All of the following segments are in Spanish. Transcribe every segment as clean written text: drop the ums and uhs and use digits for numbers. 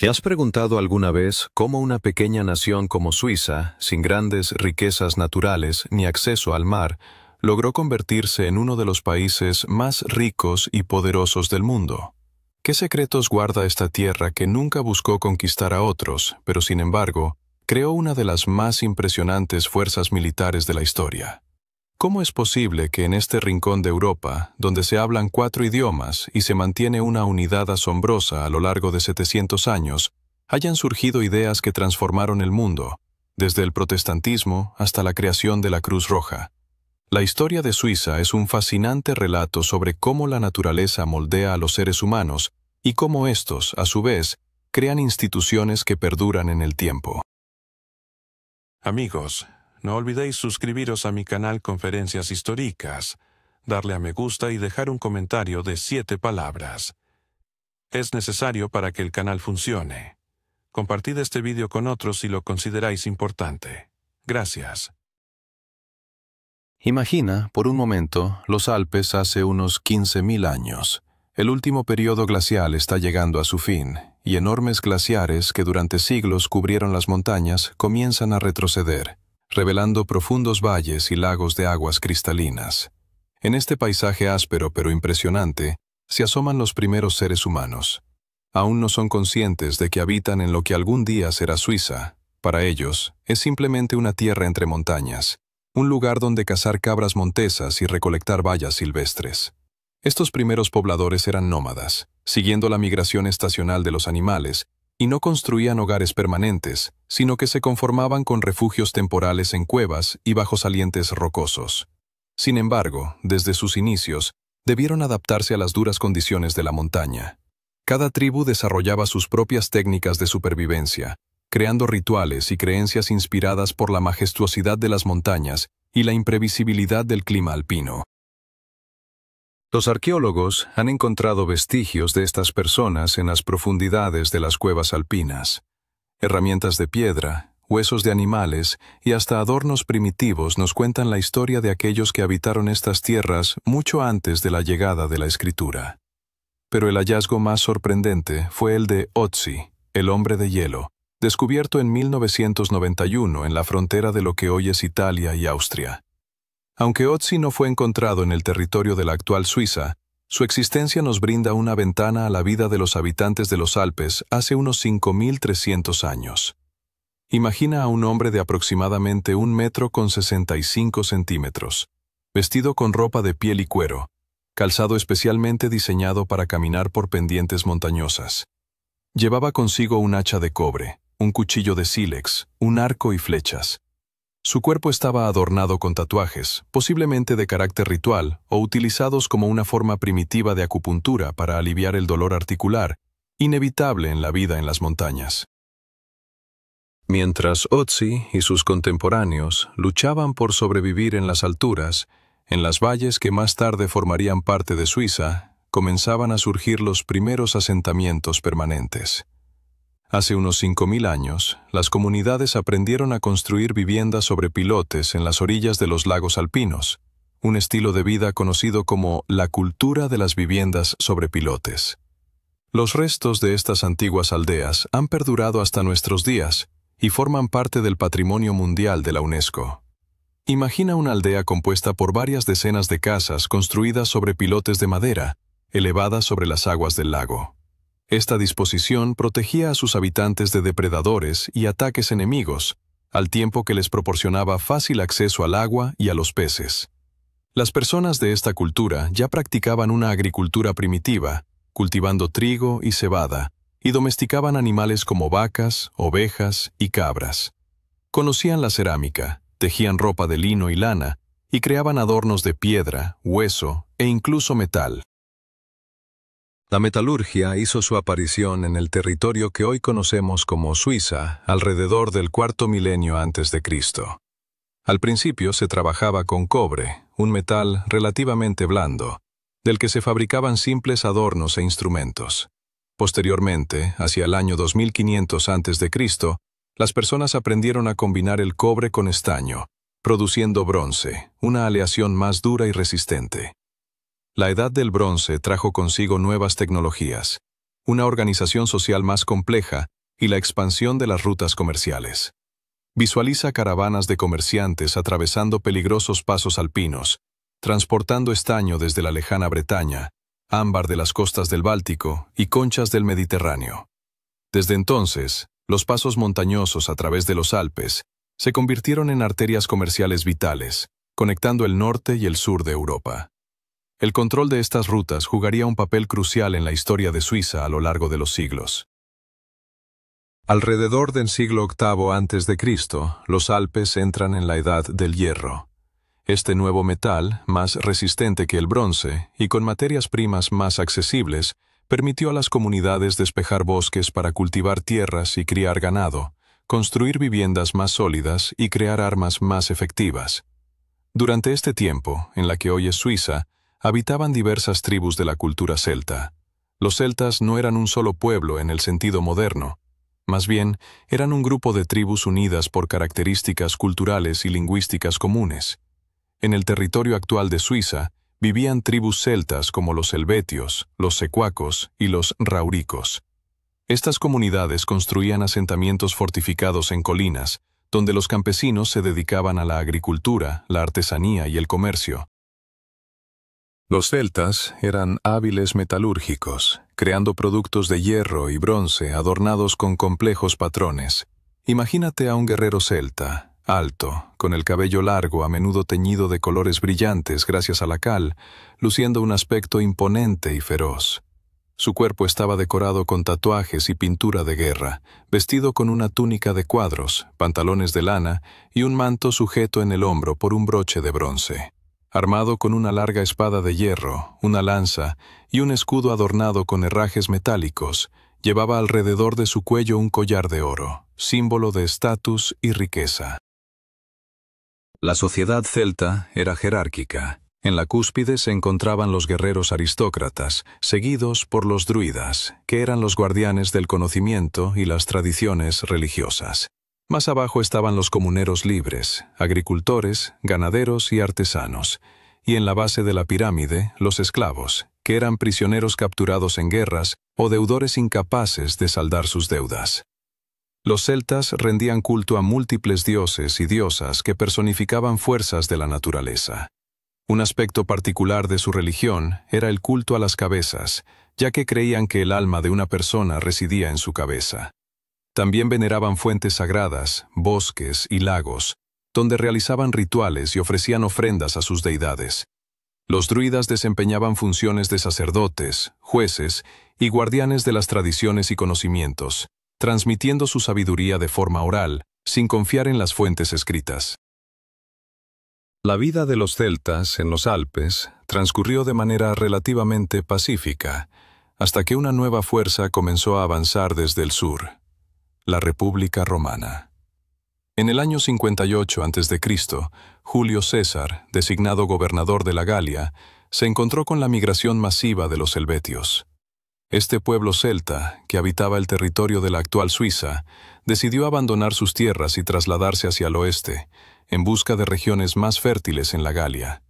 ¿Te has preguntado alguna vez cómo una pequeña nación como Suiza, sin grandes riquezas naturales ni acceso al mar, logró convertirse en uno de los países más ricos y poderosos del mundo? ¿Qué secretos guarda esta tierra que nunca buscó conquistar a otros, pero sin embargo, creó una de las más impresionantes fuerzas militares de la historia? ¿Cómo es posible que en este rincón de Europa, donde se hablan 4 idiomas y se mantiene una unidad asombrosa a lo largo de 700 años, hayan surgido ideas que transformaron el mundo, desde el protestantismo hasta la creación de la Cruz Roja? La historia de Suiza es un fascinante relato sobre cómo la naturaleza moldea a los seres humanos y cómo estos, a su vez, crean instituciones que perduran en el tiempo. Amigos, no olvidéis suscribiros a mi canal Conferencias Históricas, darle a me gusta y dejar un comentario de 7 palabras. Es necesario para que el canal funcione. Compartid este vídeo con otros si lo consideráis importante. Gracias. Imagina, por un momento, los Alpes hace unos 15.000 años. El último periodo glacial está llegando a su fin, y enormes glaciares que durante siglos cubrieron las montañas comienzan a retroceder, revelando profundos valles y lagos de aguas cristalinas. En este paisaje áspero pero impresionante, se asoman los primeros seres humanos. Aún no son conscientes de que habitan en lo que algún día será Suiza. Para ellos, es simplemente una tierra entre montañas, un lugar donde cazar cabras montesas y recolectar bayas silvestres. Estos primeros pobladores eran nómadas, siguiendo la migración estacional de los animales, y no construían hogares permanentes, sino que se conformaban con refugios temporales en cuevas y bajo salientes rocosos. Sin embargo, desde sus inicios, debieron adaptarse a las duras condiciones de la montaña. Cada tribu desarrollaba sus propias técnicas de supervivencia, creando rituales y creencias inspiradas por la majestuosidad de las montañas y la imprevisibilidad del clima alpino. Los arqueólogos han encontrado vestigios de estas personas en las profundidades de las cuevas alpinas. Herramientas de piedra, huesos de animales y hasta adornos primitivos nos cuentan la historia de aquellos que habitaron estas tierras mucho antes de la llegada de la escritura. Pero el hallazgo más sorprendente fue el de Ötzi, el hombre de hielo, descubierto en 1991 en la frontera de lo que hoy es Italia y Austria. Aunque Ötzi no fue encontrado en el territorio de la actual Suiza, su existencia nos brinda una ventana a la vida de los habitantes de los Alpes hace unos 5.300 años. Imagina a un hombre de aproximadamente 1,65 metros, vestido con ropa de piel y cuero, calzado especialmente diseñado para caminar por pendientes montañosas. Llevaba consigo un hacha de cobre, un cuchillo de sílex, un arco y flechas. Su cuerpo estaba adornado con tatuajes, posiblemente de carácter ritual o utilizados como una forma primitiva de acupuntura para aliviar el dolor articular, inevitable en la vida en las montañas. Mientras Ötzi y sus contemporáneos luchaban por sobrevivir en las alturas, en las valles que más tarde formarían parte de Suiza, comenzaban a surgir los primeros asentamientos permanentes. Hace unos 5.000 años, las comunidades aprendieron a construir viviendas sobre pilotes en las orillas de los lagos alpinos, un estilo de vida conocido como la cultura de las viviendas sobre pilotes. Los restos de estas antiguas aldeas han perdurado hasta nuestros días y forman parte del Patrimonio Mundial de la UNESCO. Imagina una aldea compuesta por varias decenas de casas construidas sobre pilotes de madera, elevadas sobre las aguas del lago. Esta disposición protegía a sus habitantes de depredadores y ataques enemigos, al tiempo que les proporcionaba fácil acceso al agua y a los peces. Las personas de esta cultura ya practicaban una agricultura primitiva, cultivando trigo y cebada, y domesticaban animales como vacas, ovejas y cabras. Conocían la cerámica, tejían ropa de lino y lana, y creaban adornos de piedra, hueso e incluso metal. La metalurgia hizo su aparición en el territorio que hoy conocemos como Suiza alrededor del cuarto milenio antes de Cristo. Al principio se trabajaba con cobre, un metal relativamente blando, del que se fabricaban simples adornos e instrumentos. Posteriormente, hacia el año 2500 antes de Cristo, las personas aprendieron a combinar el cobre con estaño, produciendo bronce, una aleación más dura y resistente. La edad del bronce trajo consigo nuevas tecnologías. una organización social más compleja y la expansión de las rutas comerciales. Visualiza caravanas de comerciantes atravesando peligrosos pasos alpinos, transportando estaño desde la lejana Bretaña, ámbar de las costas del Báltico y conchas del Mediterráneo. Desde entonces, los pasos montañosos a través de los Alpes se convirtieron en arterias comerciales vitales, conectando el norte y el sur de Europa. El control de estas rutas jugaría un papel crucial en la historia de Suiza a lo largo de los siglos. Alrededor del siglo VIII a.C., los Alpes entran en la Edad del Hierro. Este nuevo metal, más resistente que el bronce y con materias primas más accesibles, permitió a las comunidades despejar bosques para cultivar tierras y criar ganado, construir viviendas más sólidas y crear armas más efectivas. Durante este tiempo, en la que hoy es Suiza, habitaban diversas tribus de la cultura celta. Los celtas no eran un solo pueblo en el sentido moderno. Más bien, eran un grupo de tribus unidas por características culturales y lingüísticas comunes. En el territorio actual de Suiza, vivían tribus celtas como los helvetios, los secuacos y los rauricos. Estas comunidades construían asentamientos fortificados en colinas, donde los campesinos se dedicaban a la agricultura, la artesanía y el comercio. Los celtas eran hábiles metalúrgicos, creando productos de hierro y bronce adornados con complejos patrones. Imagínate a un guerrero celta, alto, con el cabello largo a menudo teñido de colores brillantes gracias a la cal, luciendo un aspecto imponente y feroz. Su cuerpo estaba decorado con tatuajes y pintura de guerra, vestido con una túnica de cuadros, pantalones de lana y un manto sujeto en el hombro por un broche de bronce. Armado con una larga espada de hierro, una lanza y un escudo adornado con herrajes metálicos, llevaba alrededor de su cuello un collar de oro, símbolo de estatus y riqueza. La sociedad celta era jerárquica. En la cúspide se encontraban los guerreros aristócratas, seguidos por los druidas, que eran los guardianes del conocimiento y las tradiciones religiosas. Más abajo estaban los comuneros libres, agricultores, ganaderos y artesanos, y en la base de la pirámide, los esclavos, que eran prisioneros capturados en guerras o deudores incapaces de saldar sus deudas. Los celtas rendían culto a múltiples dioses y diosas que personificaban fuerzas de la naturaleza. Un aspecto particular de su religión era el culto a las cabezas, ya que creían que el alma de una persona residía en su cabeza. También veneraban fuentes sagradas, bosques y lagos, donde realizaban rituales y ofrecían ofrendas a sus deidades. Los druidas desempeñaban funciones de sacerdotes, jueces y guardianes de las tradiciones y conocimientos, transmitiendo su sabiduría de forma oral, sin confiar en las fuentes escritas. La vida de los celtas en los Alpes transcurrió de manera relativamente pacífica, hasta que una nueva fuerza comenzó a avanzar desde el sur, la República Romana. En el año 58 a.C., Julio César, designado gobernador de la Galia, se encontró con la migración masiva de los helvetios. Este pueblo celta, que habitaba el territorio de la actual Suiza, decidió abandonar sus tierras y trasladarse hacia el oeste, en busca de regiones más fértiles en la Galia.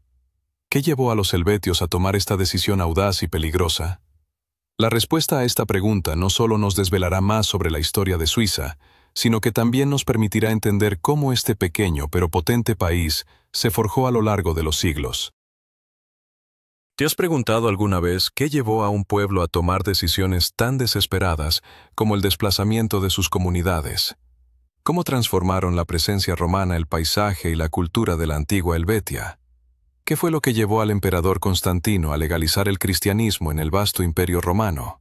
¿Qué llevó a los helvetios a tomar esta decisión audaz y peligrosa? La respuesta a esta pregunta no solo nos desvelará más sobre la historia de Suiza, sino que también nos permitirá entender cómo este pequeño pero potente país se forjó a lo largo de los siglos. ¿Te has preguntado alguna vez qué llevó a un pueblo a tomar decisiones tan desesperadas como el desplazamiento de sus comunidades? ¿Cómo transformaron la presencia romana el paisaje y la cultura de la antigua Helvetia? ¿Qué fue lo que llevó al emperador Constantino a legalizar el cristianismo en el vasto imperio romano?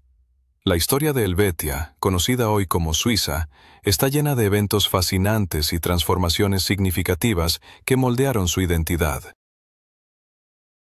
La historia de Helvetia, conocida hoy como Suiza, está llena de eventos fascinantes y transformaciones significativas que moldearon su identidad.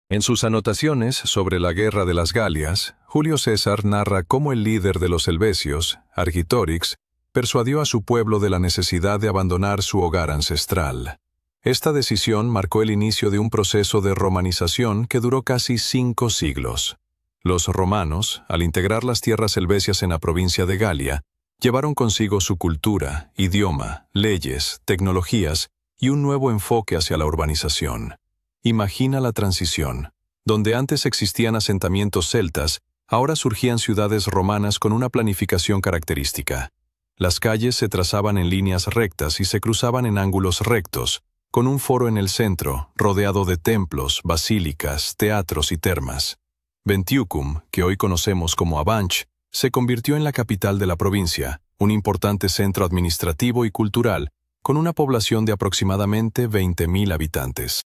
En sus anotaciones sobre la Guerra de las Galias, Julio César narra cómo el líder de los helvecios, Argitorix, persuadió a su pueblo de la necesidad de abandonar su hogar ancestral. Esta decisión marcó el inicio de un proceso de romanización que duró casi 5 siglos. Los romanos, al integrar las tierras helvecias en la provincia de Galia, llevaron consigo su cultura, idioma, leyes, tecnologías y un nuevo enfoque hacia la urbanización. Imagina la transición, donde antes existían asentamientos celtas Ahora surgían ciudades romanas con una planificación característica. Las calles se trazaban en líneas rectas y se cruzaban en ángulos rectos, con un foro en el centro, rodeado de templos, basílicas, teatros y termas. Ventiucum, que hoy conocemos como Abanch, se convirtió en la capital de la provincia, un importante centro administrativo y cultural, con una población de aproximadamente 20.000 habitantes.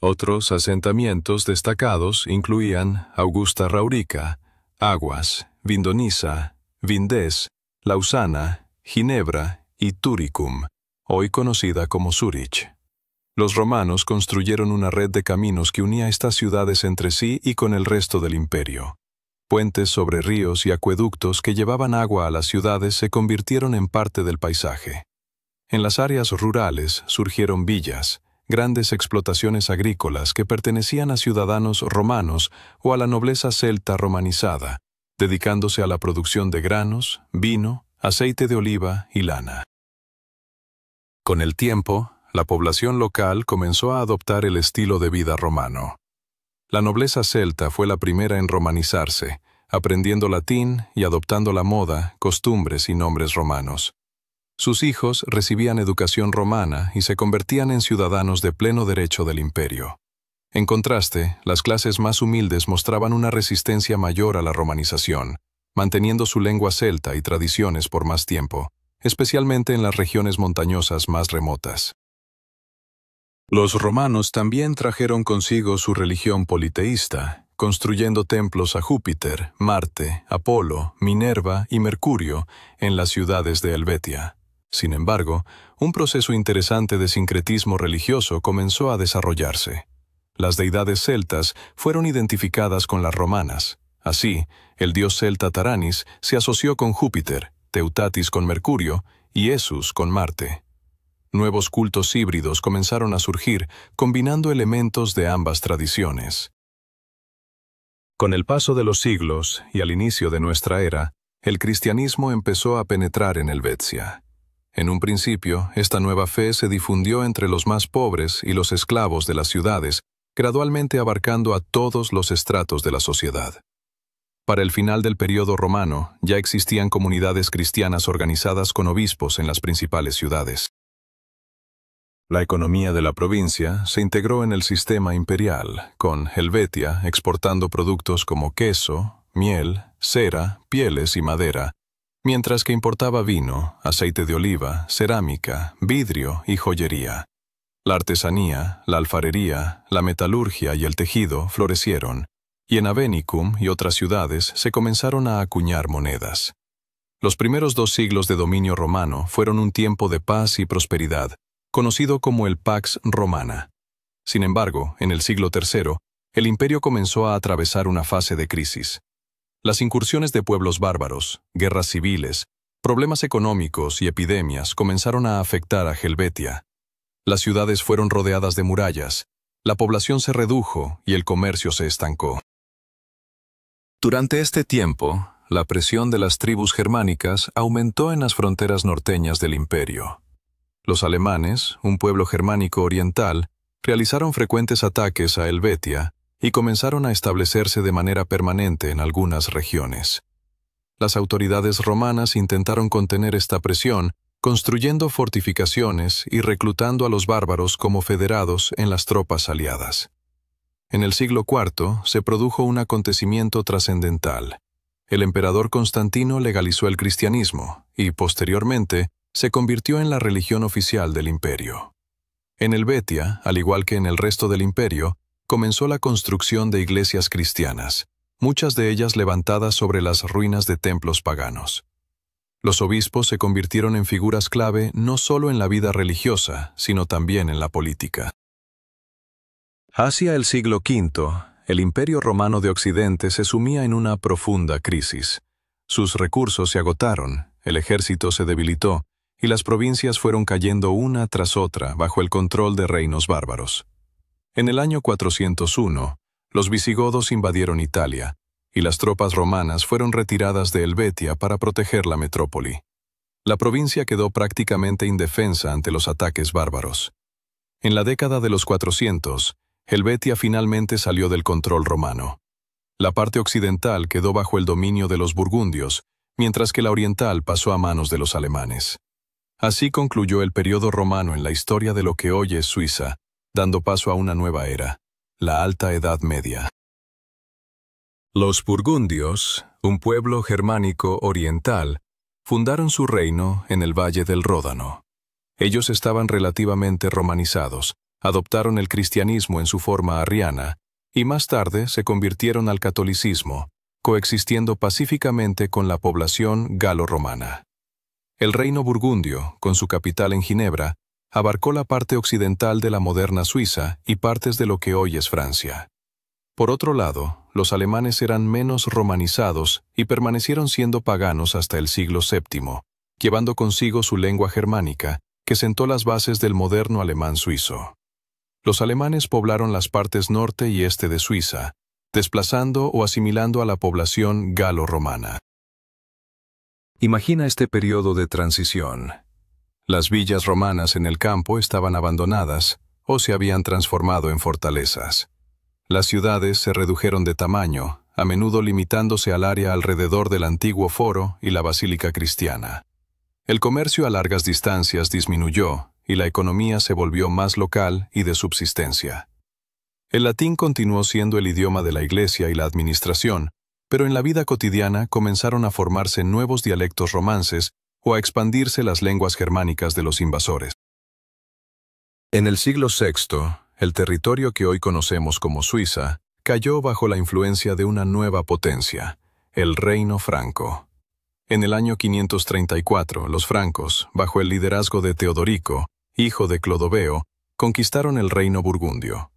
Otros asentamientos destacados incluían Augusta Raurica, Aguas, Vindonissa, Vindes, Lausana, Ginebra y Turicum, hoy conocida como Zúrich. Los romanos construyeron una red de caminos que unía estas ciudades entre sí y con el resto del imperio. Puentes sobre ríos y acueductos que llevaban agua a las ciudades se convirtieron en parte del paisaje. En las áreas rurales surgieron villas, grandes explotaciones agrícolas que pertenecían a ciudadanos romanos o a la nobleza celta romanizada, dedicándose a la producción de granos, vino, aceite de oliva y lana. Con el tiempo, la población local comenzó a adoptar el estilo de vida romano. La nobleza celta fue la primera en romanizarse, aprendiendo latín y adoptando la moda, costumbres y nombres romanos. Sus hijos recibían educación romana y se convertían en ciudadanos de pleno derecho del imperio. En contraste, las clases más humildes mostraban una resistencia mayor a la romanización, manteniendo su lengua celta y tradiciones por más tiempo, especialmente en las regiones montañosas más remotas. Los romanos también trajeron consigo su religión politeísta, construyendo templos a Júpiter, Marte, Apolo, Minerva y Mercurio en las ciudades de Helvetia. Sin embargo, un proceso interesante de sincretismo religioso comenzó a desarrollarse. Las deidades celtas fueron identificadas con las romanas. Así, el dios celta Taranis se asoció con Júpiter, Teutatis con Mercurio y Esus con Marte. Nuevos cultos híbridos comenzaron a surgir, combinando elementos de ambas tradiciones. Con el paso de los siglos y al inicio de nuestra era, el cristianismo empezó a penetrar en Helvetia. En un principio, esta nueva fe se difundió entre los más pobres y los esclavos de las ciudades, gradualmente abarcando a todos los estratos de la sociedad. Para el final del período romano, ya existían comunidades cristianas organizadas con obispos en las principales ciudades. La economía de la provincia se integró en el sistema imperial, con Helvetia exportando productos como queso, miel, cera, pieles y madera, mientras que importaba vino, aceite de oliva, cerámica, vidrio y joyería. La artesanía, la alfarería, la metalurgia y el tejido florecieron, y en Avenicum y otras ciudades se comenzaron a acuñar monedas. Los primeros 2 siglos de dominio romano fueron un tiempo de paz y prosperidad, conocido como el Pax Romana. Sin embargo, en el siglo III, el imperio comenzó a atravesar una fase de crisis. Las incursiones de pueblos bárbaros, guerras civiles, problemas económicos y epidemias comenzaron a afectar a Helvetia. Las ciudades fueron rodeadas de murallas, la población se redujo y el comercio se estancó. Durante este tiempo, la presión de las tribus germánicas aumentó en las fronteras norteñas del imperio. Los alemanes, un pueblo germánico oriental, realizaron frecuentes ataques a Helvetia y comenzaron a establecerse de manera permanente en algunas regiones. Las autoridades romanas intentaron contener esta presión, construyendo fortificaciones y reclutando a los bárbaros como federados en las tropas aliadas. En el siglo IV se produjo un acontecimiento trascendental. El emperador Constantino legalizó el cristianismo y, posteriormente, se convirtió en la religión oficial del imperio. En Helvetia, al igual que en el resto del imperio, comenzó la construcción de iglesias cristianas, muchas de ellas levantadas sobre las ruinas de templos paganos. Los obispos se convirtieron en figuras clave no solo en la vida religiosa, sino también en la política. Hacia el siglo V, el Imperio Romano de Occidente se sumía en una profunda crisis. Sus recursos se agotaron, el ejército se debilitó, y las provincias fueron cayendo una tras otra bajo el control de reinos bárbaros. En el año 401, los visigodos invadieron Italia, y las tropas romanas fueron retiradas de Helvetia para proteger la metrópoli. La provincia quedó prácticamente indefensa ante los ataques bárbaros. En la década de los 400, Helvetia finalmente salió del control romano. La parte occidental quedó bajo el dominio de los burgundios, mientras que la oriental pasó a manos de los alemanes. Así concluyó el periodo romano en la historia de lo que hoy es Suiza, dando paso a una nueva era, la Alta Edad Media. Los burgundios, un pueblo germánico oriental, fundaron su reino en el Valle del Ródano. Ellos estaban relativamente romanizados, adoptaron el cristianismo en su forma arriana, y más tarde se convirtieron al catolicismo, coexistiendo pacíficamente con la población galo-romana. El reino burgundio, con su capital en Ginebra, abarcó la parte occidental de la moderna Suiza y partes de lo que hoy es Francia. Por otro lado, los alemanes eran menos romanizados y permanecieron siendo paganos hasta el siglo VII, llevando consigo su lengua germánica, que sentó las bases del moderno alemán suizo. Los alemanes poblaron las partes norte y este de Suiza, desplazando o asimilando a la población galo-romana. Imagina este periodo de transición. Las villas romanas en el campo estaban abandonadas o se habían transformado en fortalezas. Las ciudades se redujeron de tamaño, a menudo limitándose al área alrededor del antiguo foro y la basílica cristiana. El comercio a largas distancias disminuyó y la economía se volvió más local y de subsistencia. El latín continuó siendo el idioma de la Iglesia y la administración, pero en la vida cotidiana comenzaron a formarse nuevos dialectos romances o a expandirse las lenguas germánicas de los invasores. En el siglo VI, el territorio que hoy conocemos como Suiza cayó bajo la influencia de una nueva potencia, el Reino Franco. En el año 534, los francos, bajo el liderazgo de Teodorico, hijo de Clodoveo, conquistaron el reino burgundio.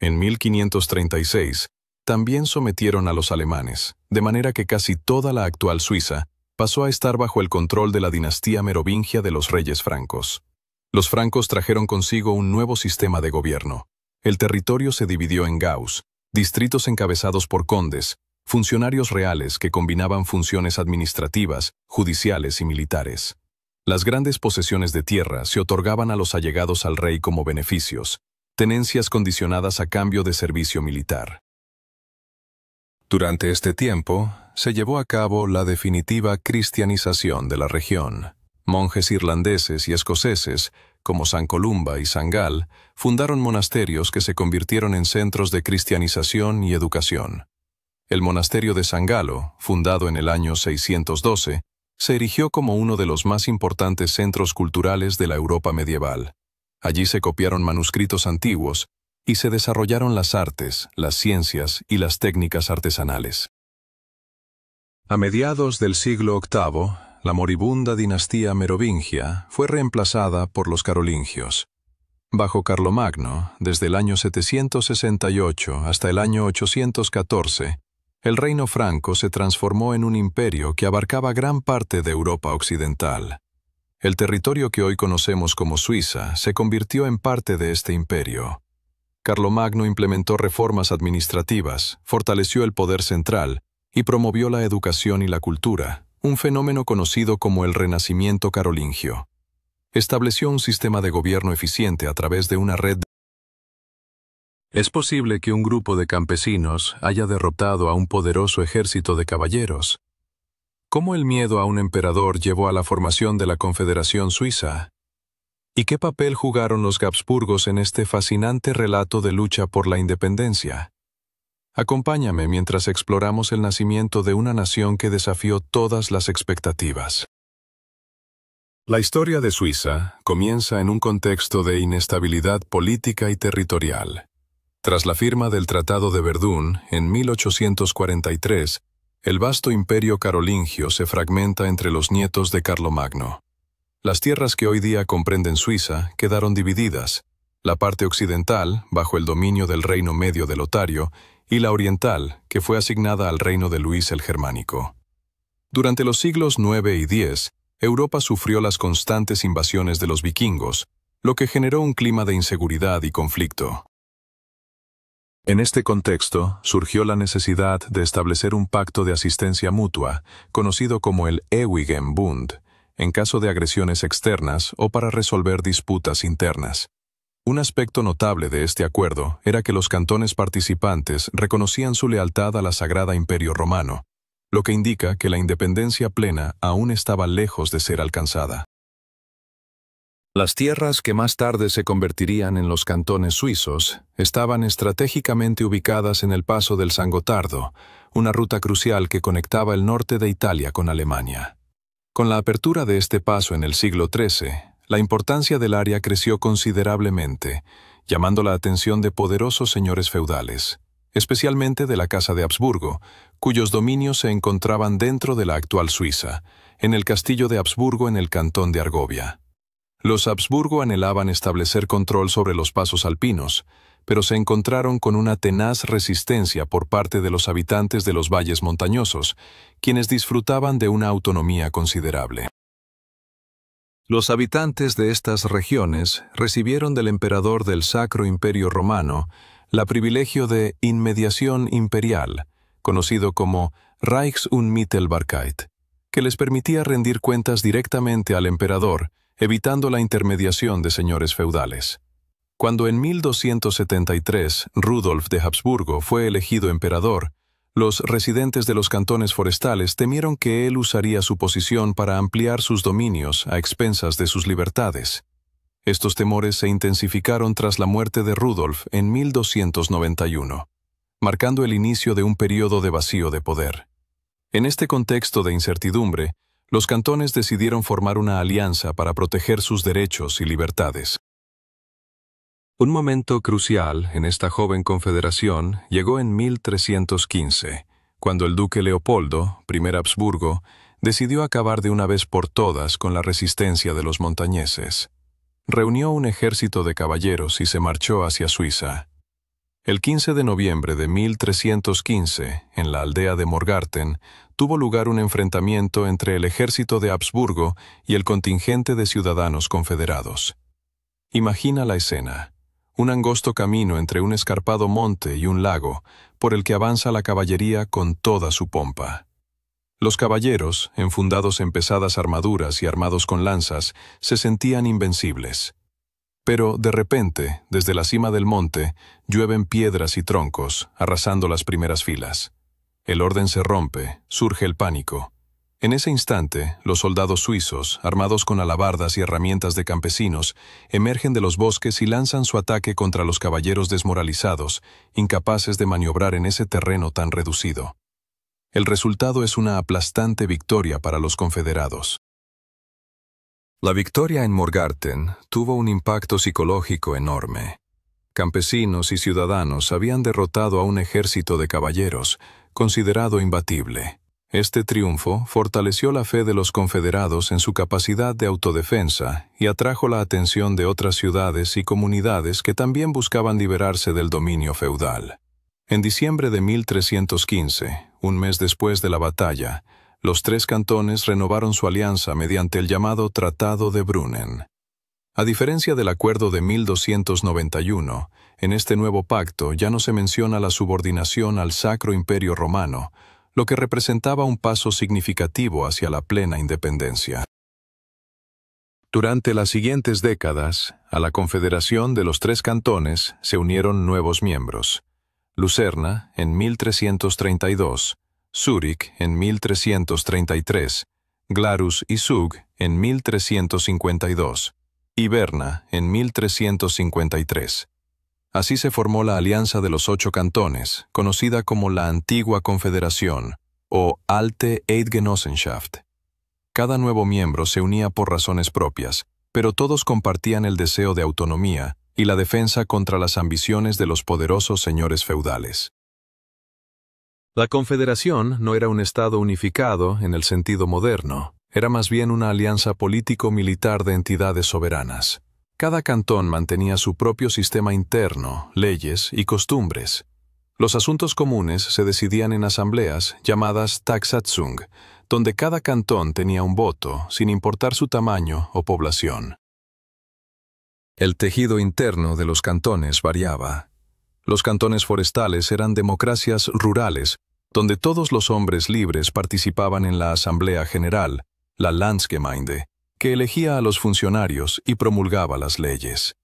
En 1536, también sometieron a los alemanes, de manera que casi toda la actual Suiza pasó a estar bajo el control de la dinastía merovingia de los reyes francos. Los francos trajeron consigo un nuevo sistema de gobierno. El territorio se dividió en gauss, distritos encabezados por condes, funcionarios reales que combinaban funciones administrativas, judiciales y militares. Las grandes posesiones de tierra se otorgaban a los allegados al rey como beneficios, tenencias condicionadas a cambio de servicio militar. Durante este tiempo, se llevó a cabo la definitiva cristianización de la región. Monjes irlandeses y escoceses, como San Columba y San Gal, fundaron monasterios que se convirtieron en centros de cristianización y educación. El monasterio de San Galo, fundado en el año 612, se erigió como uno de los más importantes centros culturales de la Europa medieval. Allí se copiaron manuscritos antiguos y se desarrollaron las artes, las ciencias y las técnicas artesanales. A mediados del siglo VIII, la moribunda dinastía merovingia fue reemplazada por los carolingios. Bajo Carlomagno, desde el año 768 hasta el año 814, el reino franco se transformó en un imperio que abarcaba gran parte de Europa occidental. El territorio que hoy conocemos como Suiza se convirtió en parte de este imperio. Carlomagno implementó reformas administrativas, fortaleció el poder central y promovió la educación y la cultura, un fenómeno conocido como el Renacimiento carolingio. Estableció un sistema de gobierno eficiente a través de una red. Es posible que un grupo de campesinos haya derrotado a un poderoso ejército de caballeros. ¿Cómo el miedo a un emperador llevó a la formación de la Confederación Suiza? ¿Y qué papel jugaron los Habsburgos en este fascinante relato de lucha por la independencia? Acompáñame mientras exploramos el nacimiento de una nación que desafió todas las expectativas. La historia de Suiza comienza en un contexto de inestabilidad política y territorial. Tras la firma del Tratado de Verdún en 1843, el vasto imperio carolingio se fragmenta entre los nietos de Carlomagno. Las tierras que hoy día comprenden Suiza quedaron divididas, la parte occidental, bajo el dominio del reino medio de Lotario, y la oriental, que fue asignada al reino de Luis el Germánico. Durante los siglos IX y X, Europa sufrió las constantes invasiones de los vikingos, lo que generó un clima de inseguridad y conflicto. En este contexto, surgió la necesidad de establecer un pacto de asistencia mutua, conocido como el Ewigen Bund, en caso de agresiones externas o para resolver disputas internas. Un aspecto notable de este acuerdo era que los cantones participantes reconocían su lealtad a la Sagrada Imperio Romano, lo que indica que la independencia plena aún estaba lejos de ser alcanzada. Las tierras que más tarde se convertirían en los cantones suizos estaban estratégicamente ubicadas en el paso del San Gotardo, una ruta crucial que conectaba el norte de Italia con Alemania. Con la apertura de este paso en el siglo XIII, la importancia del área creció considerablemente, llamando la atención de poderosos señores feudales, especialmente de la Casa de Habsburgo, cuyos dominios se encontraban dentro de la actual Suiza, en el castillo de Habsburgo en el cantón de Argovia. Los Habsburgo anhelaban establecer control sobre los pasos alpinos, pero se encontraron con una tenaz resistencia por parte de los habitantes de los valles montañosos, quienes disfrutaban de una autonomía considerable. Los habitantes de estas regiones recibieron del emperador del Sacro Imperio Romano la privilegio de inmediación imperial, conocido como Reichsunmittelbarkeit, que les permitía rendir cuentas directamente al emperador, evitando la intermediación de señores feudales. Cuando en 1273 Rudolf de Habsburgo fue elegido emperador, los residentes de los cantones forestales temieron que él usaría su posición para ampliar sus dominios a expensas de sus libertades. Estos temores se intensificaron tras la muerte de Rudolf en 1291, marcando el inicio de un periodo de vacío de poder. En este contexto de incertidumbre, los cantones decidieron formar una alianza para proteger sus derechos y libertades. Un momento crucial en esta joven confederación llegó en 1315, cuando el duque Leopoldo, I Habsburgo, decidió acabar de una vez por todas con la resistencia de los montañeses. Reunió un ejército de caballeros y se marchó hacia Suiza. El 15 de noviembre de 1315, en la aldea de Morgarten, tuvo lugar un enfrentamiento entre el ejército de Habsburgo y el contingente de ciudadanos confederados. Imagina la escena: un angosto camino entre un escarpado monte y un lago, por el que avanza la caballería con toda su pompa. Los caballeros, enfundados en pesadas armaduras y armados con lanzas, se sentían invencibles. Pero, de repente, desde la cima del monte, llueven piedras y troncos, arrasando las primeras filas. El orden se rompe, surge el pánico. En ese instante, los soldados suizos, armados con alabardas y herramientas de campesinos, emergen de los bosques y lanzan su ataque contra los caballeros desmoralizados, incapaces de maniobrar en ese terreno tan reducido. El resultado es una aplastante victoria para los confederados. La victoria en Morgarten tuvo un impacto psicológico enorme. Campesinos y ciudadanos habían derrotado a un ejército de caballeros, considerado imbatible. Este triunfo fortaleció la fe de los confederados en su capacidad de autodefensa y atrajo la atención de otras ciudades y comunidades que también buscaban liberarse del dominio feudal. En diciembre de 1315, un mes después de la batalla, los tres cantones renovaron su alianza mediante el llamado Tratado de Brunnen. A diferencia del acuerdo de 1291, en este nuevo pacto ya no se menciona la subordinación al Sacro Imperio Romano, lo que representaba un paso significativo hacia la plena independencia. Durante las siguientes décadas, a la confederación de los tres cantones se unieron nuevos miembros: Lucerna en 1332, Zúrich en 1333, Glarus y Zug en 1352, y Berna en 1353. Así se formó la Alianza de los 8 cantones, conocida como la Antigua Confederación, o Alte Eidgenossenschaft. Cada nuevo miembro se unía por razones propias, pero todos compartían el deseo de autonomía y la defensa contra las ambiciones de los poderosos señores feudales. La Confederación no era un Estado unificado en el sentido moderno, era más bien una alianza político-militar de entidades soberanas. Cada cantón mantenía su propio sistema interno, leyes y costumbres. Los asuntos comunes se decidían en asambleas llamadas Tagsatzung, donde cada cantón tenía un voto, sin importar su tamaño o población. El tejido interno de los cantones variaba. Los cantones forestales eran democracias rurales, donde todos los hombres libres participaban en la Asamblea General, la Landsgemeinde, que elegía a los funcionarios y promulgaba las leyes.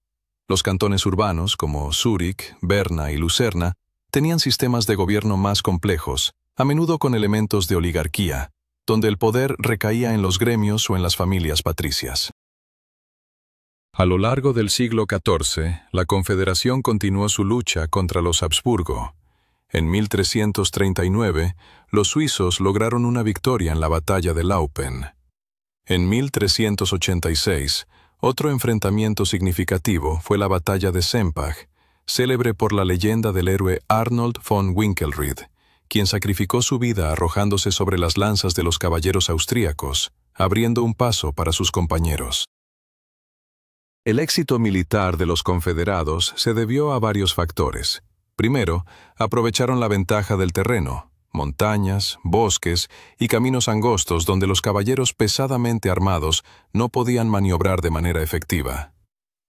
Los cantones urbanos, como Zúrich, Berna y Lucerna, tenían sistemas de gobierno más complejos, a menudo con elementos de oligarquía, donde el poder recaía en los gremios o en las familias patricias. A lo largo del siglo XIV, la Confederación continuó su lucha contra los Habsburgo. En 1339, los suizos lograron una victoria en la batalla de Laupen. En 1386, otro enfrentamiento significativo fue la batalla de Sempach, célebre por la leyenda del héroe Arnold von Winkelried, quien sacrificó su vida arrojándose sobre las lanzas de los caballeros austríacos, abriendo un paso para sus compañeros. El éxito militar de los confederados se debió a varios factores. Primero, aprovecharon la ventaja del terreno, montañas, bosques y caminos angostos donde los caballeros pesadamente armados no podían maniobrar de manera efectiva.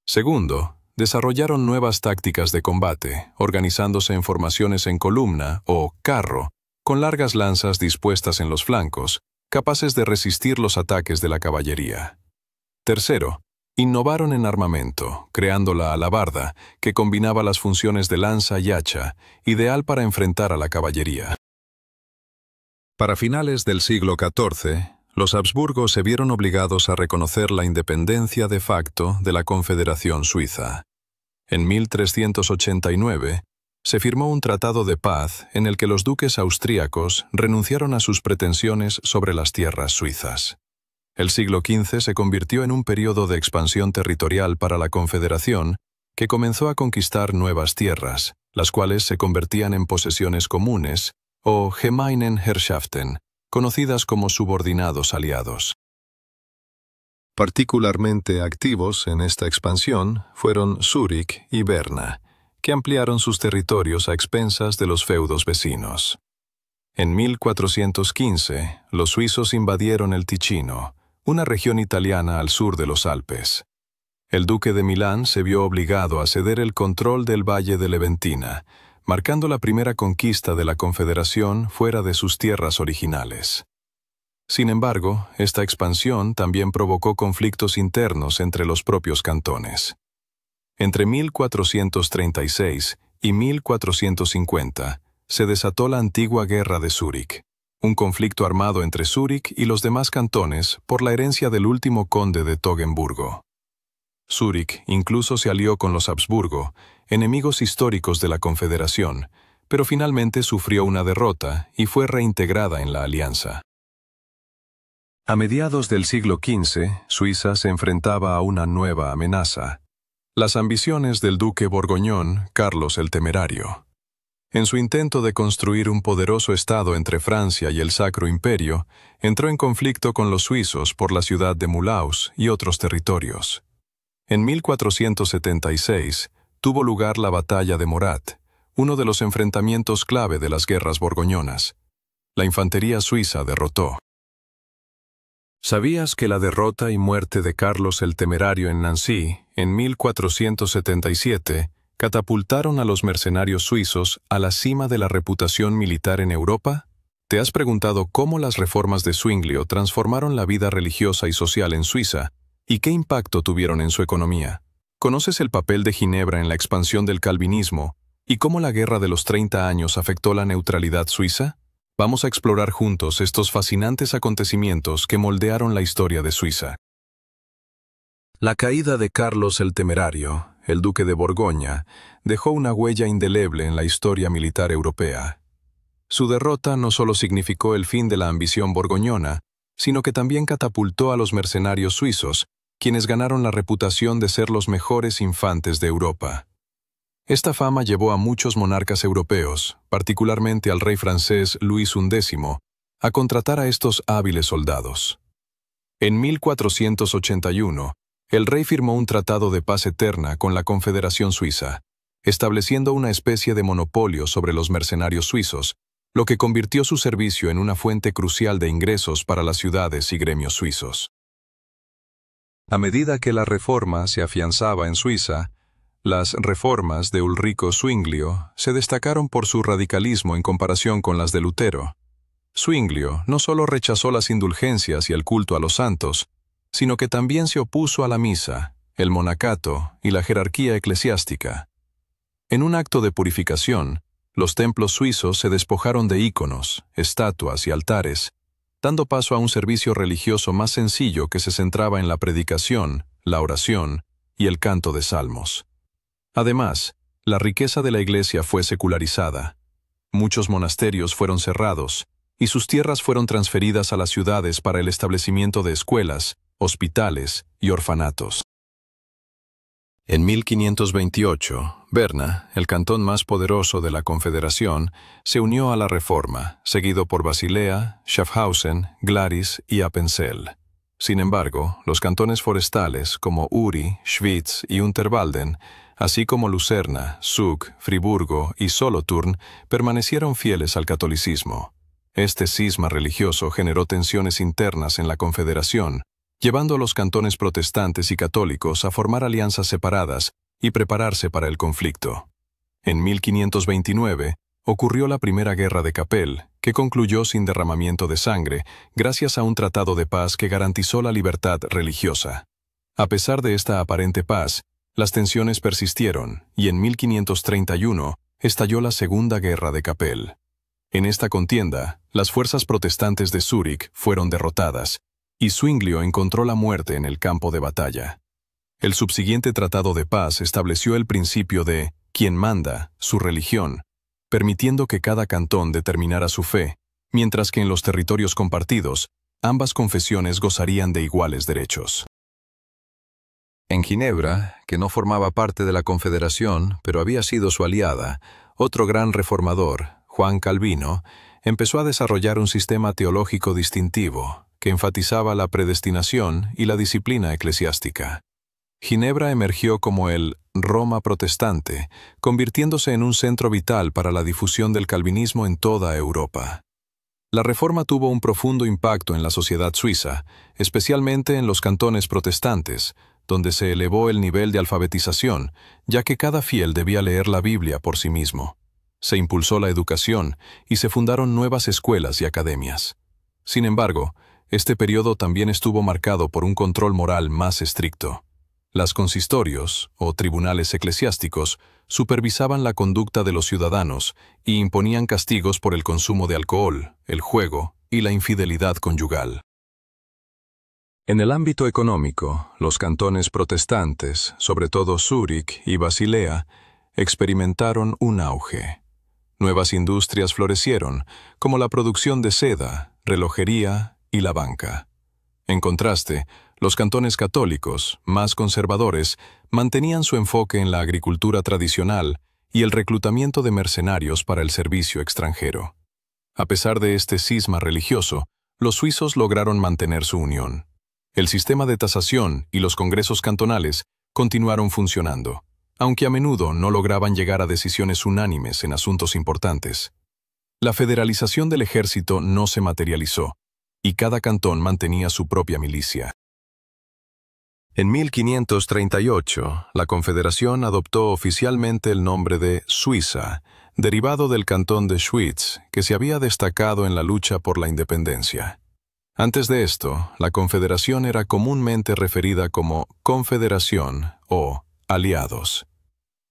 Segundo, desarrollaron nuevas tácticas de combate, organizándose en formaciones en columna o carro, con largas lanzas dispuestas en los flancos, capaces de resistir los ataques de la caballería. Tercero, innovaron en armamento, creando la alabarda, que combinaba las funciones de lanza y hacha, ideal para enfrentar a la caballería. Para finales del siglo XIV, los Habsburgo se vieron obligados a reconocer la independencia de facto de la Confederación Suiza. En 1389, se firmó un tratado de paz en el que los duques austríacos renunciaron a sus pretensiones sobre las tierras suizas. El siglo XV se convirtió en un periodo de expansión territorial para la Confederación, que comenzó a conquistar nuevas tierras, las cuales se convertían en posesiones comunes, o Gemeinen Herrschaften, conocidas como subordinados aliados. Particularmente activos en esta expansión fueron Zúrich y Berna, que ampliaron sus territorios a expensas de los feudos vecinos. En 1415, los suizos invadieron el Ticino, una región italiana al sur de los Alpes. El duque de Milán se vio obligado a ceder el control del valle de Leventina, marcando la primera conquista de la Confederación fuera de sus tierras originales. Sin embargo, esta expansión también provocó conflictos internos entre los propios cantones. Entre 1436 y 1450 se desató la antigua Guerra de Zúrich, un conflicto armado entre Zúrich y los demás cantones por la herencia del último conde de Toggenburgo. Zúrich incluso se alió con los Habsburgo, enemigos históricos de la Confederación, pero finalmente sufrió una derrota y fue reintegrada en la alianza. A mediados del siglo XV, Suiza se enfrentaba a una nueva amenaza: las ambiciones del duque borgoñón Carlos el Temerario. En su intento de construir un poderoso estado entre Francia y el Sacro Imperio, entró en conflicto con los suizos por la ciudad de Mulaus y otros territorios. En 1476 tuvo lugar la batalla de Morat, uno de los enfrentamientos clave de las guerras borgoñonas. La infantería suiza derrotó. ¿Sabías que la derrota y muerte de Carlos el Temerario en Nancy, en 1477, catapultaron a los mercenarios suizos a la cima de la reputación militar en Europa? ¿Te has preguntado cómo las reformas de Zwinglio transformaron la vida religiosa y social en Suiza y qué impacto tuvieron en su economía? ¿Conoces el papel de Ginebra en la expansión del calvinismo y cómo la Guerra de los 30 años afectó la neutralidad suiza? Vamos a explorar juntos estos fascinantes acontecimientos que moldearon la historia de Suiza. La caída de Carlos el Temerario, el duque de Borgoña, dejó una huella indeleble en la historia militar europea. Su derrota no solo significó el fin de la ambición borgoñona, sino que también catapultó a los mercenarios suizos, quienes ganaron la reputación de ser los mejores infantes de Europa. Esta fama llevó a muchos monarcas europeos, particularmente al rey francés Luis XI, a contratar a estos hábiles soldados. En 1481, el rey firmó un tratado de paz eterna con la Confederación Suiza, estableciendo una especie de monopolio sobre los mercenarios suizos, lo que convirtió su servicio en una fuente crucial de ingresos para las ciudades y gremios suizos. A medida que la reforma se afianzaba en Suiza, las reformas de Ulrico Zwinglio se destacaron por su radicalismo en comparación con las de Lutero. Zwinglio no solo rechazó las indulgencias y el culto a los santos, sino que también se opuso a la misa, el monacato y la jerarquía eclesiástica. En un acto de purificación, los templos suizos se despojaron de íconos, estatuas y altares, dando paso a un servicio religioso más sencillo que se centraba en la predicación, la oración y el canto de salmos. Además, la riqueza de la iglesia fue secularizada. Muchos monasterios fueron cerrados, y sus tierras fueron transferidas a las ciudades para el establecimiento de escuelas, hospitales y orfanatos. En 1528, Berna, el cantón más poderoso de la Confederación, se unió a la Reforma, seguido por Basilea, Schaffhausen, Glaris y Appenzell. Sin embargo, los cantones forestales como Uri, Schwyz y Unterwalden, así como Lucerna, Zug, Friburgo y Solothurn, permanecieron fieles al catolicismo. Este cisma religioso generó tensiones internas en la Confederación, llevando a los cantones protestantes y católicos a formar alianzas separadas y prepararse para el conflicto. En 1529 ocurrió la Primera Guerra de Kappel, que concluyó sin derramamiento de sangre gracias a un tratado de paz que garantizó la libertad religiosa. A pesar de esta aparente paz, las tensiones persistieron y en 1531 estalló la Segunda Guerra de Kappel. En esta contienda, las fuerzas protestantes de Zúrich fueron derrotadas, y Zwinglio encontró la muerte en el campo de batalla. El subsiguiente tratado de paz estableció el principio de quien manda, su religión, permitiendo que cada cantón determinara su fe, mientras que en los territorios compartidos, ambas confesiones gozarían de iguales derechos. En Ginebra, que no formaba parte de la Confederación, pero había sido su aliada, otro gran reformador, Juan Calvino, empezó a desarrollar un sistema teológico distintivo, que enfatizaba la predestinación y la disciplina eclesiástica. Ginebra emergió como el Roma protestante, convirtiéndose en un centro vital para la difusión del calvinismo en toda Europa. La reforma tuvo un profundo impacto en la sociedad suiza, especialmente en los cantones protestantes, donde se elevó el nivel de alfabetización, ya que cada fiel debía leer la Biblia por sí mismo. Se impulsó la educación y se fundaron nuevas escuelas y academias. Sin embargo, este periodo también estuvo marcado por un control moral más estricto. Las consistorios, o tribunales eclesiásticos, supervisaban la conducta de los ciudadanos y imponían castigos por el consumo de alcohol, el juego y la infidelidad conyugal. En el ámbito económico, los cantones protestantes, sobre todo Zúrich y Basilea, experimentaron un auge. Nuevas industrias florecieron, como la producción de seda, relojería y la banca. En contraste, los cantones católicos, más conservadores, mantenían su enfoque en la agricultura tradicional y el reclutamiento de mercenarios para el servicio extranjero. A pesar de este cisma religioso, los suizos lograron mantener su unión. El sistema de tasación y los congresos cantonales continuaron funcionando, aunque a menudo no lograban llegar a decisiones unánimes en asuntos importantes. La federalización del ejército no se materializó, y cada cantón mantenía su propia milicia. En 1538, la Confederación adoptó oficialmente el nombre de Suiza, derivado del cantón de Schwyz, que se había destacado en la lucha por la independencia. Antes de esto, la Confederación era comúnmente referida como Confederación o Aliados.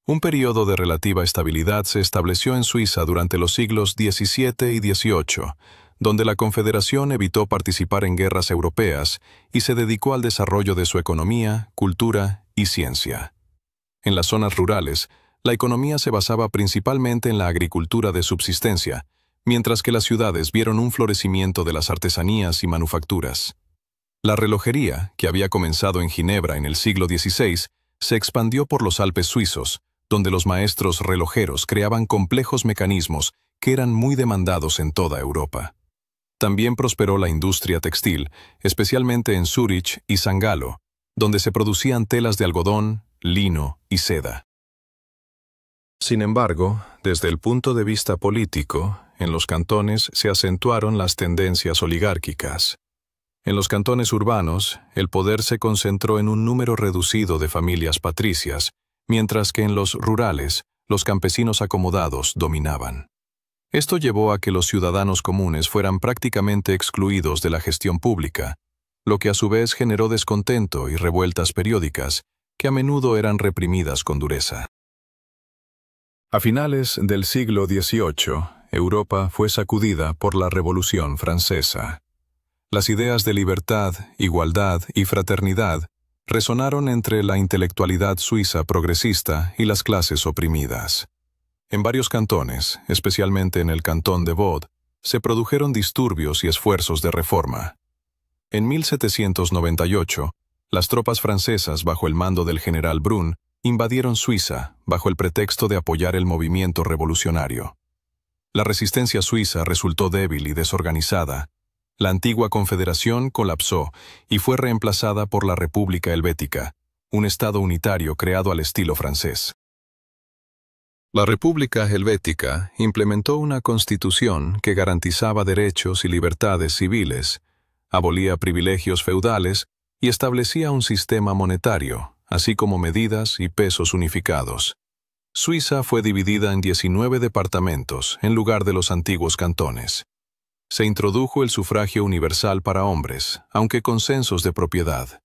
Un periodo de relativa estabilidad se estableció en Suiza durante los siglos XVII y XVIII, donde la Confederación evitó participar en guerras europeas y se dedicó al desarrollo de su economía, cultura y ciencia. En las zonas rurales, la economía se basaba principalmente en la agricultura de subsistencia, mientras que las ciudades vieron un florecimiento de las artesanías y manufacturas. La relojería, que había comenzado en Ginebra en el siglo XVI, se expandió por los Alpes suizos, donde los maestros relojeros creaban complejos mecanismos que eran muy demandados en toda Europa. También prosperó la industria textil, especialmente en Zúrich y San Galo, donde se producían telas de algodón, lino y seda. Sin embargo, desde el punto de vista político, en los cantones se acentuaron las tendencias oligárquicas. En los cantones urbanos, el poder se concentró en un número reducido de familias patricias, mientras que en los rurales, los campesinos acomodados dominaban. Esto llevó a que los ciudadanos comunes fueran prácticamente excluidos de la gestión pública, lo que a su vez generó descontento y revueltas periódicas, que a menudo eran reprimidas con dureza. A finales del siglo XVIII, Europa fue sacudida por la Revolución Francesa. Las ideas de libertad, igualdad y fraternidad resonaron entre la intelectualidad suiza progresista y las clases oprimidas. En varios cantones, especialmente en el cantón de Vaud, se produjeron disturbios y esfuerzos de reforma. En 1798, las tropas francesas bajo el mando del general Brun invadieron Suiza bajo el pretexto de apoyar el movimiento revolucionario. La resistencia suiza resultó débil y desorganizada. La antigua confederación colapsó y fue reemplazada por la República Helvética, un estado unitario creado al estilo francés. La República Helvética implementó una constitución que garantizaba derechos y libertades civiles, abolía privilegios feudales y establecía un sistema monetario, así como medidas y pesos unificados. Suiza fue dividida en 19 departamentos en lugar de los antiguos cantones. Se introdujo el sufragio universal para hombres, aunque con censos de propiedad.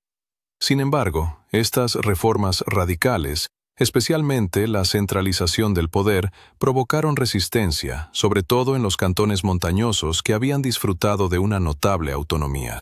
Sin embargo, estas reformas radicales, especialmente la centralización del poder, provocaron resistencia, sobre todo en los cantones montañosos que habían disfrutado de una notable autonomía.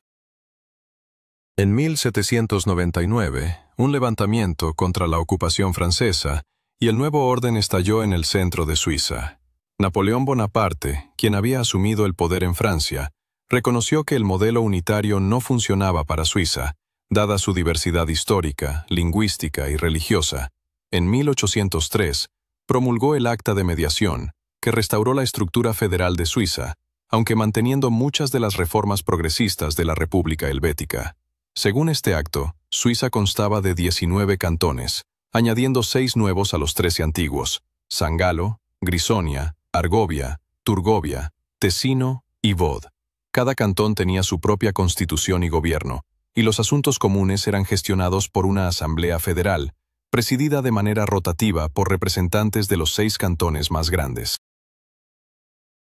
En 1799, un levantamiento contra la ocupación francesa y el nuevo orden estalló en el centro de Suiza. Napoleón Bonaparte, quien había asumido el poder en Francia, reconoció que el modelo unitario no funcionaba para Suiza, dada su diversidad histórica, lingüística y religiosa. En 1803, promulgó el Acta de Mediación, que restauró la estructura federal de Suiza, aunque manteniendo muchas de las reformas progresistas de la República Helvética. Según este acto, Suiza constaba de 19 cantones, añadiendo 6 nuevos a los 13 antiguos: San Galo, Grisonia, Argovia, Turgovia, Tesino y Vaud. Cada cantón tenía su propia constitución y gobierno, y los asuntos comunes eran gestionados por una asamblea federal, presidida de manera rotativa por representantes de los 6 cantones más grandes.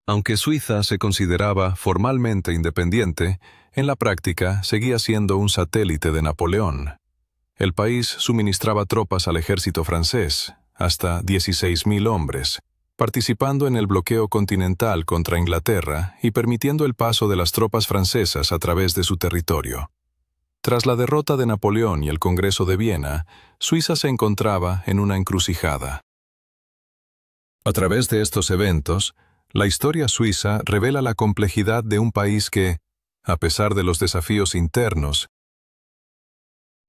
Aunque Suiza se consideraba formalmente independiente, en la práctica seguía siendo un satélite de Napoleón. El país suministraba tropas al ejército francés, hasta 16.000 hombres, participando en el bloqueo continental contra Inglaterra y permitiendo el paso de las tropas francesas a través de su territorio. Tras la derrota de Napoleón y el Congreso de Viena, Suiza se encontraba en una encrucijada. A través de estos eventos, la historia suiza revela la complejidad de un país que, a pesar de los desafíos internos,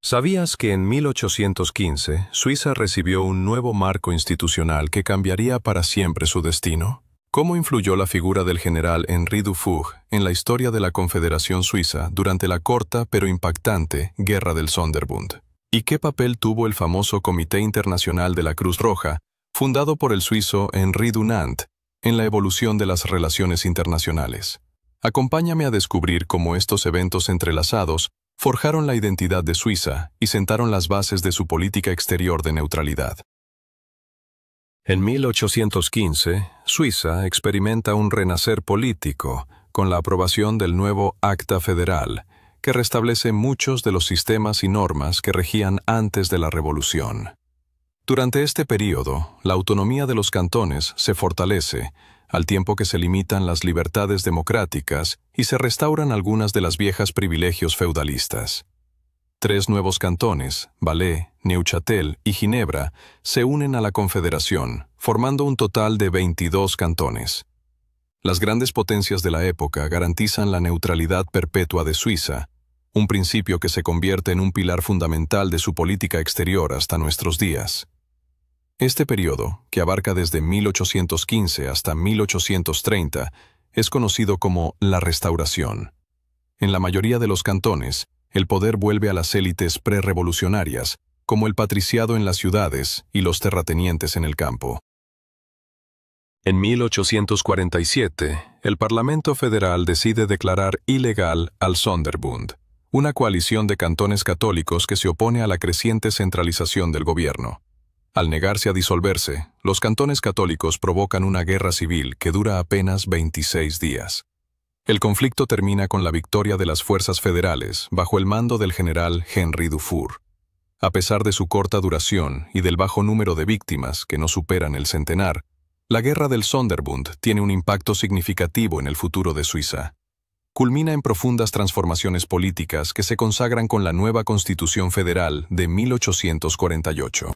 ¿sabías que en 1815 Suiza recibió un nuevo marco institucional que cambiaría para siempre su destino? ¿Cómo influyó la figura del general Henri Dufour en la historia de la Confederación Suiza durante la corta pero impactante Guerra del Sonderbund? ¿Y qué papel tuvo el famoso Comité Internacional de la Cruz Roja, fundado por el suizo Henri Dunant, en la evolución de las relaciones internacionales? Acompáñame a descubrir cómo estos eventos entrelazados forjaron la identidad de Suiza y sentaron las bases de su política exterior de neutralidad. En 1815, Suiza experimenta un renacer político con la aprobación del nuevo Acta Federal, que restablece muchos de los sistemas y normas que regían antes de la Revolución. Durante este período, la autonomía de los cantones se fortalece, al tiempo que se limitan las libertades democráticas y se restauran algunas de las viejas privilegios feudalistas. 3 nuevos cantones, Valais, Neuchâtel y Ginebra, se unen a la Confederación, formando un total de 22 cantones. Las grandes potencias de la época garantizan la neutralidad perpetua de Suiza, un principio que se convierte en un pilar fundamental de su política exterior hasta nuestros días. Este periodo, que abarca desde 1815 hasta 1830, es conocido como la Restauración. En la mayoría de los cantones, el poder vuelve a las élites prerevolucionarias, como el patriciado en las ciudades y los terratenientes en el campo. En 1847, el Parlamento Federal decide declarar ilegal al Sonderbund, una coalición de cantones católicos que se opone a la creciente centralización del gobierno. Al negarse a disolverse, los cantones católicos provocan una guerra civil que dura apenas 26 días. El conflicto termina con la victoria de las fuerzas federales bajo el mando del general Henri Dufour. A pesar de su corta duración y del bajo número de víctimas, que no superan el centenar, la Guerra del Sonderbund tiene un impacto significativo en el futuro de Suiza. Culmina en profundas transformaciones políticas que se consagran con la nueva Constitución Federal de 1848.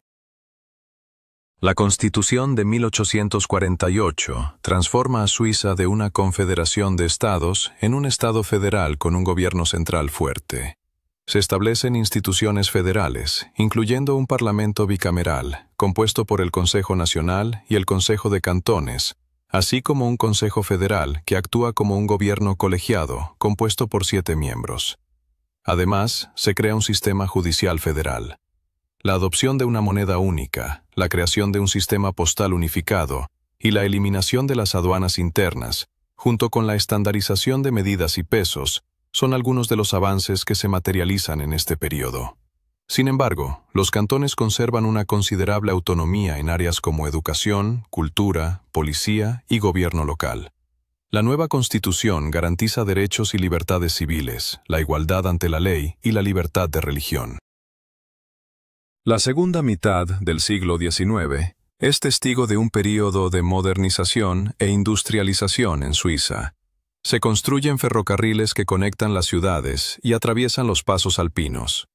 La Constitución de 1848 transforma a Suiza de una confederación de estados en un estado federal con un gobierno central fuerte. Se establecen instituciones federales, incluyendo un parlamento bicameral, compuesto por el Consejo Nacional y el Consejo de Cantones, así como un Consejo Federal que actúa como un gobierno colegiado, compuesto por 7 miembros. Además, se crea un sistema judicial federal. La adopción de una moneda única, la creación de un sistema postal unificado y la eliminación de las aduanas internas, junto con la estandarización de medidas y pesos, son algunos de los avances que se materializan en este periodo. Sin embargo, los cantones conservan una considerable autonomía en áreas como educación, cultura, policía y gobierno local. La nueva Constitución garantiza derechos y libertades civiles, la igualdad ante la ley y la libertad de religión. La segunda mitad del siglo XIX es testigo de un período de modernización e industrialización en Suiza. Se construyen ferrocarriles que conectan las ciudades y atraviesan los pasos alpinos.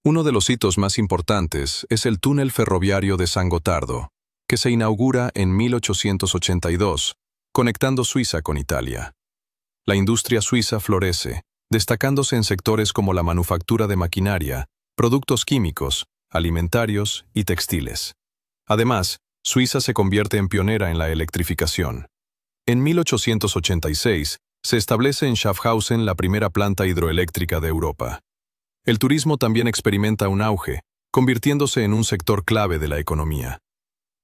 Uno de los hitos más importantes es el túnel ferroviario de San Gotardo, que se inaugura en 1882, conectando Suiza con Italia. La industria suiza florece, destacándose en sectores como la manufactura de maquinaria, productos químicos, alimentarios y textiles. Además, Suiza se convierte en pionera en la electrificación. En 1886, se establece en Schaffhausen la primera planta hidroeléctrica de Europa. El turismo también experimenta un auge, convirtiéndose en un sector clave de la economía.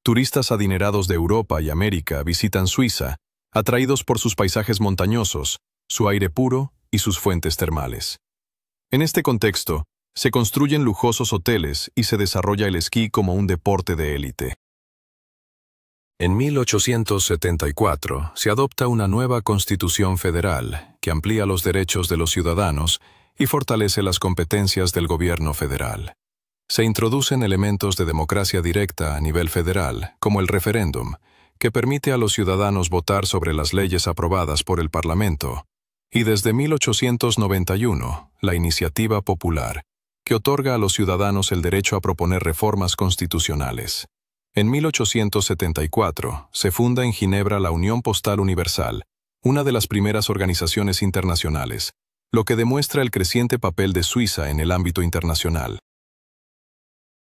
Turistas adinerados de Europa y América visitan Suiza, atraídos por sus paisajes montañosos, su aire puro y sus fuentes termales. En este contexto, se construyen lujosos hoteles y se desarrolla el esquí como un deporte de élite. En 1874 se adopta una nueva Constitución Federal que amplía los derechos de los ciudadanos y fortalece las competencias del gobierno federal. Se introducen elementos de democracia directa a nivel federal, como el referéndum, que permite a los ciudadanos votar sobre las leyes aprobadas por el Parlamento, y desde 1891, la iniciativa popular, que otorga a los ciudadanos el derecho a proponer reformas constitucionales. En 1874 se funda en Ginebra la Unión Postal Universal, una de las primeras organizaciones internacionales, lo que demuestra el creciente papel de Suiza en el ámbito internacional.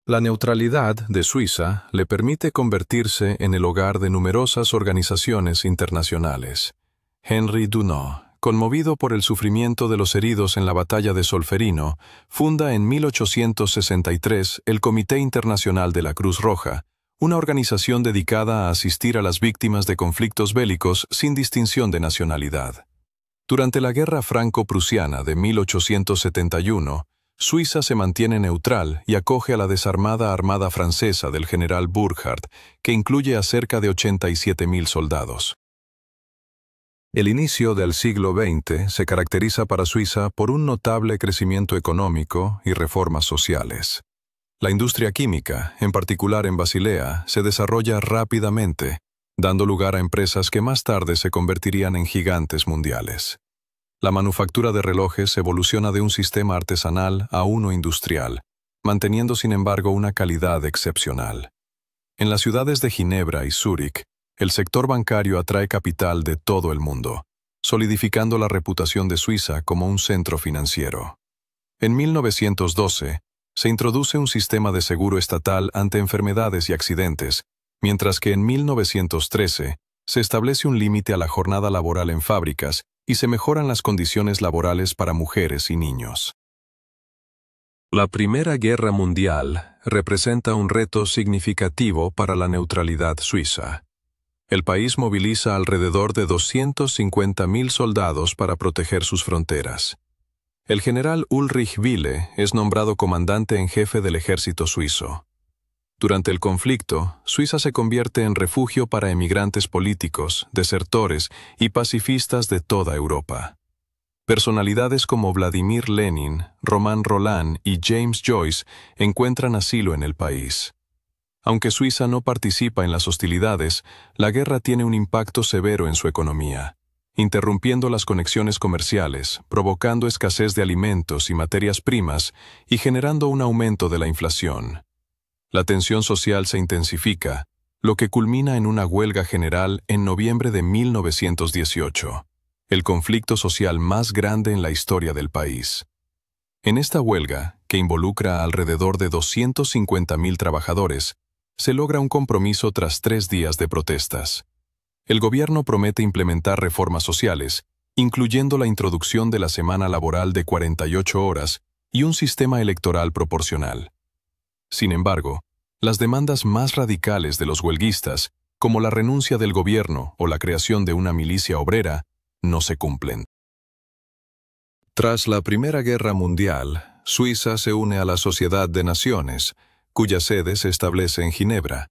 La neutralidad de Suiza le permite convertirse en el hogar de numerosas organizaciones internacionales. Henri Dunant, conmovido por el sufrimiento de los heridos en la batalla de Solferino, funda en 1863 el Comité Internacional de la Cruz Roja, una organización dedicada a asistir a las víctimas de conflictos bélicos sin distinción de nacionalidad. Durante la Guerra Franco-Prusiana de 1871, Suiza se mantiene neutral y acoge a la desarmada Armada Francesa del general Burckhardt, que incluye a cerca de 87.000 soldados. El inicio del siglo XX se caracteriza para Suiza por un notable crecimiento económico y reformas sociales. La industria química, en particular en Basilea, se desarrolla rápidamente, dando lugar a empresas que más tarde se convertirían en gigantes mundiales. La manufactura de relojes evoluciona de un sistema artesanal a uno industrial, manteniendo sin embargo una calidad excepcional. En las ciudades de Ginebra y Zúrich, el sector bancario atrae capital de todo el mundo, solidificando la reputación de Suiza como un centro financiero. En 1912, se introduce un sistema de seguro estatal ante enfermedades y accidentes, mientras que en 1913 se establece un límite a la jornada laboral en fábricas y se mejoran las condiciones laborales para mujeres y niños. La Primera Guerra Mundial representa un reto significativo para la neutralidad suiza. El país moviliza alrededor de 250.000 soldados para proteger sus fronteras. El general Ulrich Wille es nombrado comandante en jefe del ejército suizo. Durante el conflicto, Suiza se convierte en refugio para emigrantes políticos, desertores y pacifistas de toda Europa. Personalidades como Vladimir Lenin, Romain Rolland y James Joyce encuentran asilo en el país. Aunque Suiza no participa en las hostilidades, la guerra tiene un impacto severo en su economía, interrumpiendo las conexiones comerciales, provocando escasez de alimentos y materias primas y generando un aumento de la inflación. La tensión social se intensifica, lo que culmina en una huelga general en noviembre de 1918, el conflicto social más grande en la historia del país. En esta huelga, que involucra a alrededor de 250.000 trabajadores, se logra un compromiso tras 3 días de protestas. El gobierno promete implementar reformas sociales, incluyendo la introducción de la semana laboral de 48 horas y un sistema electoral proporcional. Sin embargo, las demandas más radicales de los huelguistas, como la renuncia del gobierno o la creación de una milicia obrera, no se cumplen. Tras la Primera Guerra Mundial, Suiza se une a la Sociedad de Naciones, cuya sede se establece en Ginebra.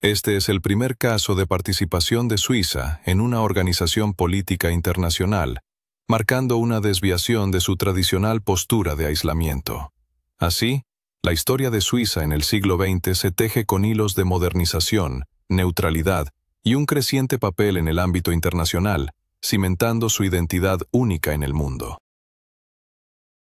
Este es el primer caso de participación de Suiza en una organización política internacional, marcando una desviación de su tradicional postura de aislamiento. Así, la historia de Suiza en el siglo XX se teje con hilos de modernización, neutralidad y un creciente papel en el ámbito internacional, cimentando su identidad única en el mundo.